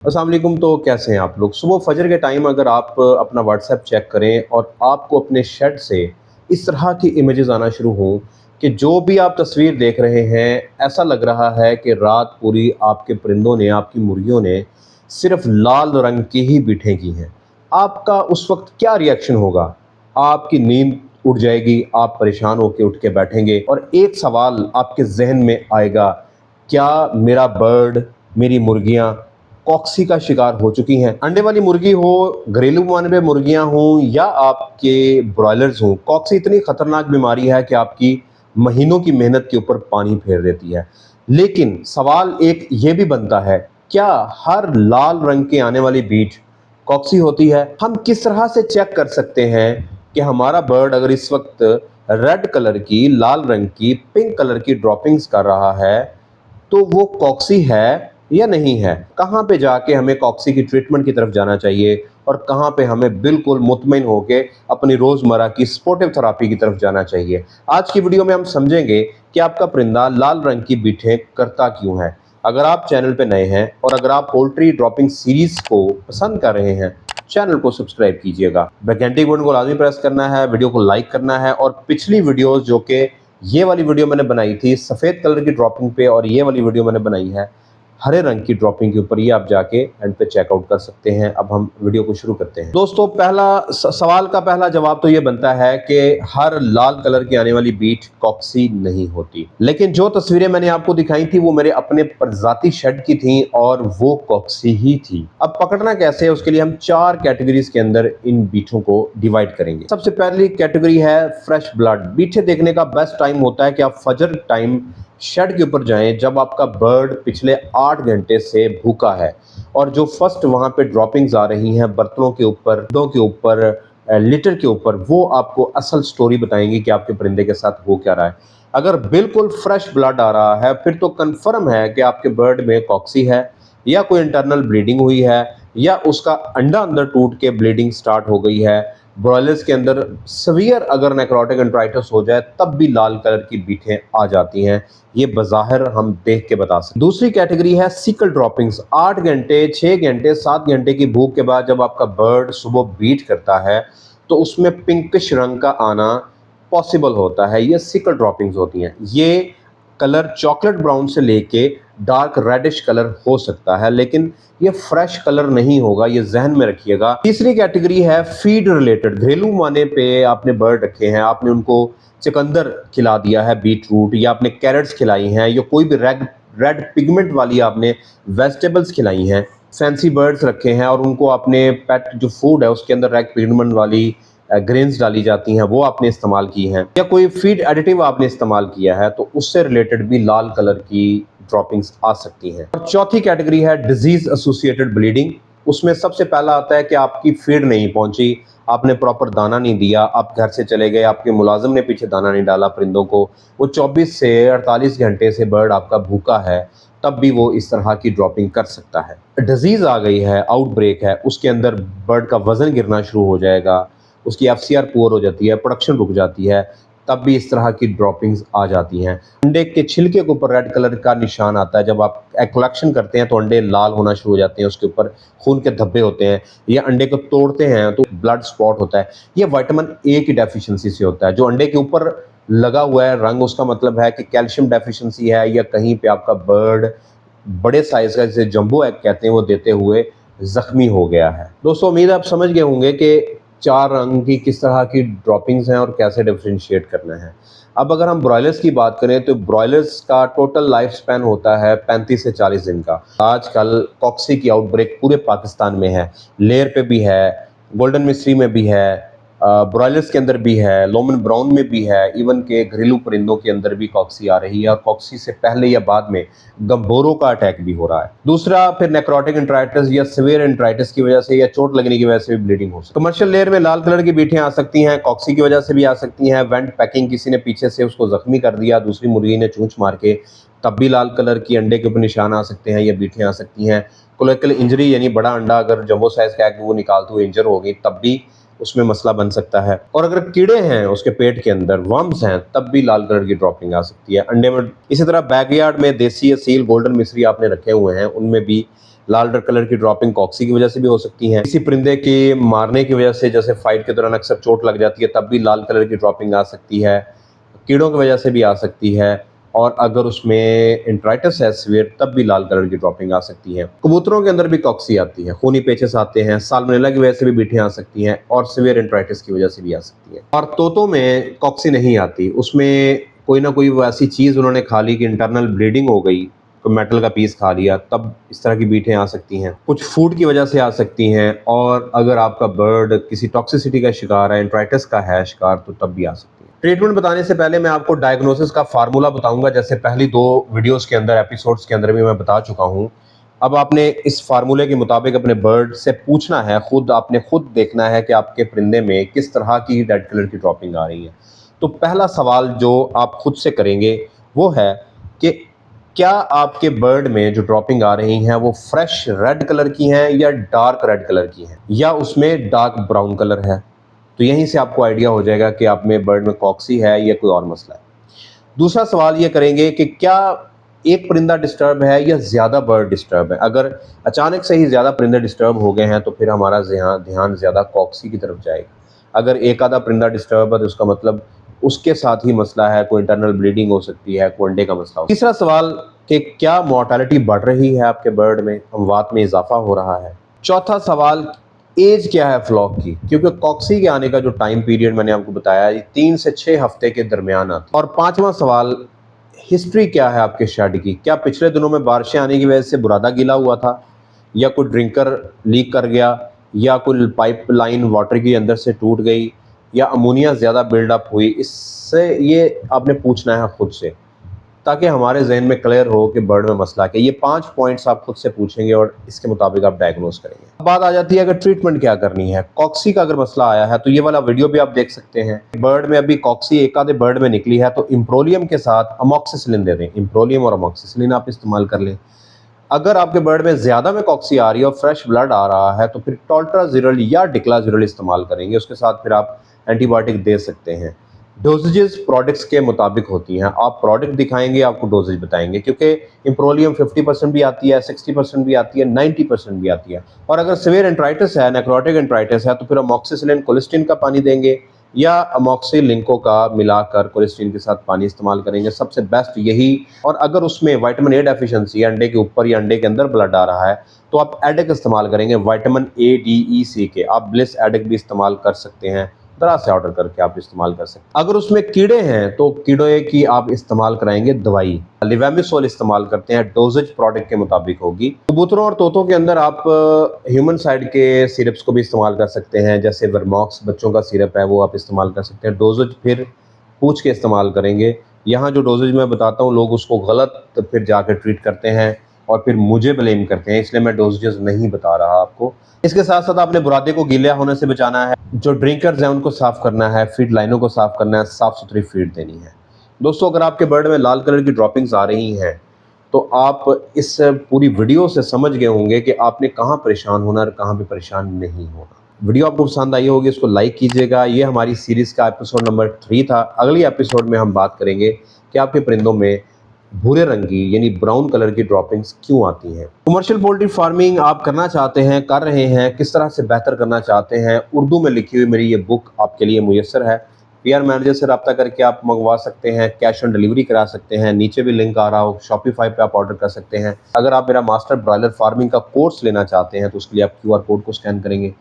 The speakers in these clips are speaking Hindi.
अस्सलाम वालेकुम। तो कैसे हैं आप लोग? सुबह फजर के टाइम अगर आप अपना व्हाट्सएप चेक करें और आपको अपने शेड से इस तरह की इमेजेस आना शुरू हों कि जो भी आप तस्वीर देख रहे हैं, ऐसा लग रहा है कि रात पूरी आपके परिंदों ने, आपकी मुर्गियों ने सिर्फ लाल रंग की ही बीठें की हैं। आपका उस वक्त क्या रिएक्शन होगा? आपकी नींद उड़ जाएगी, आप परेशान होकर उठ के बैठेंगे और एक सवाल आपके जहन में आएगा, क्या मेरा बर्ड, मेरी मुर्गियां कॉक्सी का शिकार हो चुकी हैं? अंडे वाली मुर्गी हो, घरेलू मानवे मुर्गियां हों या आपके ब्रॉयलर्स हों, कॉक्सी इतनी खतरनाक बीमारी है कि आपकी महीनों की मेहनत के ऊपर पानी फेर देती है। लेकिन सवाल एक ये भी बनता है, क्या हर लाल रंग के आने वाली बीज कॉक्सी होती है? हम किस तरह से चेक कर सकते हैं कि हमारा बर्ड अगर इस वक्त रेड कलर की, लाल रंग की, पिंक कलर की ड्रॉपिंग्स कर रहा है तो वो कॉक्सी है या नहीं है? कहाँ पे जाके हमें कॉक्सी की ट्रीटमेंट की तरफ जाना चाहिए और कहाँ पे हमें बिल्कुल मुतमिन होके अपनी रोज़मर्रा की स्पोर्टिव थेरेपी की तरफ जाना चाहिए? आज की वीडियो में हम समझेंगे कि आपका परिंदा लाल रंग की बीटें करता क्यों है। अगर आप चैनल पे नए हैं और अगर आप पोल्ट्री ड्रॉपिंग सीरीज़ को पसंद कर रहे हैं, चैनल को सब्सक्राइब कीजिएगा। घंटी के बटन को लाज़मी प्रेस करना है, वीडियो को लाइक करना है और पिछली वीडियोज़ जो कि ये वाली वीडियो मैंने बनाई थी सफ़ेद कलर की ड्रॉपिंग पे और ये वाली वीडियो मैंने बनाई है हरे रंग की ड्रॉपिंग के ऊपर, ये आप जाके एंड पे चेकआउट कर सकते हैं। अब हम वीडियो को शुरू करते हैं। दोस्तों, पहला सवाल का पहला जवाब तो ये बनता है कि हर लाल कलर की आने वाली बीट कॉक्सी नहीं होती, लेकिन जो तस्वीरें मैंने आपको दिखाई थी वो मेरे अपने प्रजाति शेड की थी और वो कॉक्सी ही थी। अब पकड़ना कैसे है, उसके लिए हम 4 कैटेगरीज के अंदर इन बीठों को डिवाइड करेंगे। सबसे पहली कैटेगरी है फ्रेश ब्लड। बीठे देखने का बेस्ट टाइम होता है कि आप फजर टाइम शेड के ऊपर जाएं जब आपका बर्ड पिछले 8 घंटे से भूखा है और जो फर्स्ट वहां पे ड्रॉपिंग्स आ रही हैं बर्तनों के ऊपर, दो के ऊपर, लिटर के ऊपर, वो आपको असल स्टोरी बताएंगी कि आपके परिंदे के साथ हो क्या रहा है। अगर बिल्कुल फ्रेश ब्लड आ रहा है फिर तो कंफर्म है कि आपके बर्ड में कॉक्सी है या कोई इंटरनल ब्लीडिंग हुई है या उसका अंडा अंदर टूट के ब्लीडिंग स्टार्ट हो गई है। ब्रॉयलर्स के अंदर सवियर अगर नेक्रोटिक एंट्राइटिस हो जाए तब भी लाल कलर की बीटें आ जाती हैं। ये बज़ाहिर हम देख के बता सकते हैं। दूसरी कैटेगरी है सिकल ड्रॉपिंग्स। 8 घंटे, 6 घंटे, 7 घंटे की भूख के बाद जब आपका बर्ड सुबह बीट करता है तो उसमें पिंकिश रंग का आना पॉसिबल होता है। ये सिकल ड्रॉपिंग्स होती हैं। ये कलर चॉकलेट ब्राउन से लेके डार्क रेडिश कलर हो सकता है, लेकिन ये फ्रेश कलर नहीं होगा, ये जहन में रखिएगा। तीसरी कैटेगरी है फीड रिलेटेड। घरेलू माने पे आपने बर्ड रखे हैं, आपने उनको चुकंदर खिला दिया है, बीट रूट, या आपने कैरेट्स खिलाई हैं, या कोई भी रेड पिगमेंट वाली आपने वेजिटेबल्स खिलाई हैं, फैंसी बर्ड्स रखे हैं और उनको आपने पेट जो फूड है उसके अंदर रेड पिगमेंट वाली ग्रेन्स डाली जाती हैं, वो आपने इस्तेमाल की हैं, या कोई फीड एडिटिव आपने इस्तेमाल किया है, तो उससे रिलेटेड भी लाल कलर की ड्रॉपिंग्स आ सकती हैं। और चौथी कैटेगरी है डिजीज एसोसिएटेड ब्लीडिंग। उसमें सबसे पहला आता है कि आपकी फीड नहीं पहुंची, आपने प्रॉपर दाना नहीं दिया, आप घर से चले गए, आपके मुलाजिम ने पीछे दाना नहीं डाला परिंदों को, वो 24 से 48 घंटे से बर्ड आपका भूखा है, तब भी वो इस तरह की ड्रॉपिंग कर सकता है। डिजीज आ गई है, आउटब्रेक है, उसके अंदर बर्ड का वजन गिरना शुरू हो जाएगा, उसकी एफसीआर पुअर हो जाती है, प्रोडक्शन रुक जाती है, तब भी इस तरह की ड्रॉपिंग्स आ जाती हैं। अंडे के छिलके के ऊपर रेड कलर का निशान आता है। जब आप एग कलेक्शन करते हैं तो अंडे लाल होना शुरू हो जाते हैं, उसके ऊपर खून के धब्बे होते हैं, या अंडे को तोड़ते हैं तो ब्लड स्पॉट होता है। ये विटामिन ए की डेफिशिएंसी से होता है। जो अंडे के ऊपर लगा हुआ है रंग, उसका मतलब है कि कैल्शियम डेफिशिएंसी है, या कहीं पे आपका बर्ड बड़े साइज का, जिसे जंबो एग कहते हैं, वो देते हुए जख्मी हो गया है। दोस्तों, उम्मीद आप समझ गए होंगे कि 4 रंग की किस तरह की ड्रॉपिंग्स हैं और कैसे डिफरेंशिएट करना है। अब अगर हम ब्रॉयलर्स की बात करें तो ब्रॉयलर्स का टोटल लाइफ स्पैन होता है 35 से 40 दिन का। आजकल कॉक्सी की आउटब्रेक पूरे पाकिस्तान में है, लेयर पे भी है, गोल्डन मिस्री में भी है, ब्रॉयलर्स के अंदर भी है, लोमन ब्राउन में भी है, इवन के घरेलू परिंदों के अंदर भी कॉक्सी आ रही है और कॉक्सी से पहले या बाद में गंभोरों का अटैक भी हो रहा है। दूसरा, फिर नेक्रोटिक एंट्राइटिस या सीवियर एंट्राइटिस की वजह से या चोट लगने की वजह से भी ब्लीडिंग हो सकती है। कमर्शियल लेयर में लाल कलर की बीठें आ सकती हैं, कॉक्सी की वजह से भी आ सकती हैं। वेंट पैकिंग, किसी ने पीछे से उसको जख्मी कर दिया, दूसरी मुर्गी ने चूंच मार के, तब भी लाल कलर की अंडे के ऊपर निशान आ सकते हैं या बीठें आ सकती हैं। कोलेक्टल इंजरी, यानी बड़ा अंडा अगर जंबो साइज का एग वो निकालते हुए इंजर हो गई, तब भी उसमें मसला बन सकता है। और अगर कीड़े हैं उसके पेट के अंदर, वर्म्स हैं, तब भी लाल कलर की ड्रॉपिंग आ सकती है अंडे में। इसी तरह बैकयार्ड में देसी असील गोल्डन मिस्री आपने रखे हुए हैं, उनमें भी लाल कलर की ड्रॉपिंग कॉक्सी की वजह से भी हो सकती है। किसी परिंदे के मारने की वजह से, जैसे फाइट के दौरान अक्सर चोट लग जाती है, तब भी लाल कलर की ड्रॉपिंग आ सकती है। कीड़ों की वजह से भी आ सकती है, और अगर उसमें एंट्राइटिस है सीवियर, तब भी लाल कलर की ड्रॉपिंग आ सकती है। कबूतरों के अंदर भी कॉक्सी आती है, खूनी पेचेस आते हैं, साल्मोनेला की वजह से भी बीठें आ सकती हैं, और सीवियर एंट्राइटिस की वजह से भी आ सकती है। और तोतों में कॉक्सी नहीं आती, उसमें कोई ना कोई वो ऐसी चीज़ उन्होंने खा ली कि इंटरनल ब्लीडिंग हो गई, कोई मेटल का पीस खा लिया, तब इस तरह की बीठें आ सकती हैं। कुछ फूड की वजह से आ सकती हैं, और अगर आपका बर्ड किसी टॉक्सिसिटी का शिकार है, एंट्राइटिस का है शिकार, तो तब भी आ सकती है। ट्रीटमेंट बताने से पहले मैं आपको डायग्नोसिस का फार्मूला बताऊंगा, जैसे पहली 2 वीडियोस के अंदर, एपिसोड्स के अंदर भी मैं बता चुका हूं। अब आपने इस फार्मूले के मुताबिक अपने बर्ड से पूछना है, आपने खुद देखना है कि आपके परिंदे में किस तरह की रेड कलर की ड्रॉपिंग आ रही है। तो पहला सवाल जो आप खुद से करेंगे वो है कि क्या आपके बर्ड में जो ड्रॉपिंग आ रही हैं वो फ्रेश रेड कलर की हैं या डार्क रेड कलर की हैं, या उसमें डार्क ब्राउन कलर है। तो यहीं से आपको आइडिया हो जाएगा कि आप में बर्ड में कॉक्सी है या कोई और मसला है। दूसरा सवाल ये करेंगे कि क्या एक परिंदा डिस्टर्ब है या ज़्यादा बर्ड डिस्टर्ब है। अगर अचानक से ही ज़्यादा परिंदे डिस्टर्ब हो गए हैं तो फिर हमारा ध्यान ज़्यादा कॉक्सी की तरफ जाएगा। अगर एक आधा परिंदा डिस्टर्ब है तो उसका मतलब उसके साथ ही मसला है, कोई इंटरनल ब्लीडिंग हो सकती है, कोई अंडे का मसला हो। तीसरा सवाल कि क्या मोर्टालिटी बढ़ रही है आपके बर्ड में, अमवात में इजाफा हो रहा है। चौथा सवाल, एज क्या है फ्लॉक की, क्योंकि कॉक्सी के आने का जो टाइम पीरियड मैंने आपको बताया ये 3 से 6 हफ्ते के दरमियान आता है। और पांचवा सवाल, हिस्ट्री क्या है आपके शेड की, क्या पिछले दिनों में बारिशें आने की वजह से बुरादा गीला हुआ था, या कोई ड्रिंकर लीक कर गया, या कोई पाइपलाइन वाटर की अंदर से टूट गई, या अमोनिया ज़्यादा बिल्डअप हुई। इससे ये आपने पूछना है खुद से, ताकि हमारे जहन में क्लियर हो कि बर्ड में मसला क्या है। ये 5 पॉइंट्स आप खुद से पूछेंगे और इसके मुताबिक आप डायग्नोस करेंगे। अब बात आ जाती है अगर ट्रीटमेंट क्या करनी है। कॉक्सी का अगर मसला आया है तो ये वाला वीडियो भी आप देख सकते हैं। बर्ड में अभी कॉक्सी एक आधे बर्ड में निकली है तो इम्प्रोलियम के साथ अमोक्सिसिलिन दे दें। इम्प्रोलियम और अमोक्सिसिलिन आप इस्तेमाल कर लें। अगर आपके बर्ड में ज़्यादा में कॉक्सी आ रही है और फ्रेश ब्लड आ रहा है तो फिर टोल्ट्राज़िरल या डिक्लाज़िरल इस्तेमाल करेंगे। उसके साथ फिर आप एंटीबायोटिक दे सकते हैं। डोजेजेस प्रोडक्ट्स के मुताबिक होती हैं। आप प्रोडक्ट दिखाएंगे, आपको डोजेज बताएंगे, क्योंकि इम्प्रोलियम 50% भी आती है, 60% भी आती है, 90% भी आती है। और अगर सीवियर एंट्राइटिस है, नेक्रोटिक एंट्राइटिस है, तो फिर अमोक्सिसिलिन कोलेस्टिन का पानी देंगे, या अमोक्सिलिंको का मिलाकर कोलेस्टिन के साथ पानी इस्तेमाल करेंगे। सबसे बेस्ट यही। और अगर उसमें विटामिन ए डेफिशिएंसी, अंडे के ऊपर या अंडे के अंदर ब्लड आ रहा है, तो आप एडिक इस्तेमाल करेंगे, विटामिन ए, डी, ई, सी के। आप ब्लिस एडिक भी इस्तेमाल कर सकते हैं, तरह से ऑर्डर करके आप इस्तेमाल कर सकते हैं। अगर उसमें कीड़े हैं तो कीड़े की आप इस्तेमाल कराएंगे दवाई, लिवेमिसोल इस्तेमाल करते हैं, डोजेज प्रोडक्ट के मुताबिक होगी। कबूतरों और तोतों के अंदर आप ह्यूमन साइड के सिरप्स को भी इस्तेमाल कर सकते हैं, जैसे वर्मॉक्स बच्चों का सिरप है वो आप इस्तेमाल कर सकते हैं। डोजेज फिर पूछ के इस्तेमाल करेंगे। यहाँ जो डोजेज मैं बताता हूँ लोग उसको गलत फिर जाकर ट्रीट करते हैं और फिर मुझे ब्लेम करते हैं, इसलिए मैं डोजेज नहीं बता रहा आपको। इसके साथ साथ आपने बुरादे को गीला होने से बचाना है, जो ड्रिंकर्स हैं उनको साफ़ करना है, फीड लाइनों को साफ़ करना है, साफ़ सुथरी फीड देनी है। दोस्तों, अगर आपके बर्ड में लाल कलर की ड्रॉपिंग्स आ रही हैं तो आप इस पूरी वीडियो से समझ गए होंगे कि आपने कहाँ परेशान होना और कहाँ पे परेशान नहीं होना। वीडियो आपको पसंद आई होगी, इसको लाइक कीजिएगा। ये हमारी सीरीज़ का एपिसोड नंबर 3 था। अगली एपिसोड में हम बात करेंगे कि आपके परिंदों में भूरे रंग की यानी ब्राउन कलर की ड्रॉपिंग्स क्यों आती हैं। कमर्शियल पोल्ट्री फार्मिंग आप करना चाहते हैं, कर रहे हैं, किस तरह से बेहतर करना चाहते हैं, उर्दू में लिखी हुई मेरी ये बुक आपके लिए मुयस्सर है। पीआर मैनेजर से रब्ता करके आप मंगवा सकते हैं, कैश ऑन डिलीवरी करा सकते हैं। नीचे भी लिंक आ रहा हो, शॉपिफाई पे आप ऑर्डर कर सकते हैं। अगर आप मेरा मास्टर ब्रॉयलर फार्मिंग का कोर्स लेना चाहते हैं तो उसके लिए आप QR कोड को स्कैन करेंगे।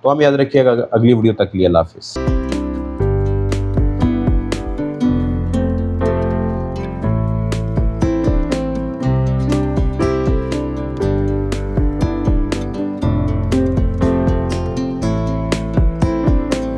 तो हम याद रखिएगा। अगली वीडियो तक के लिए अल्लाह हाफिज़।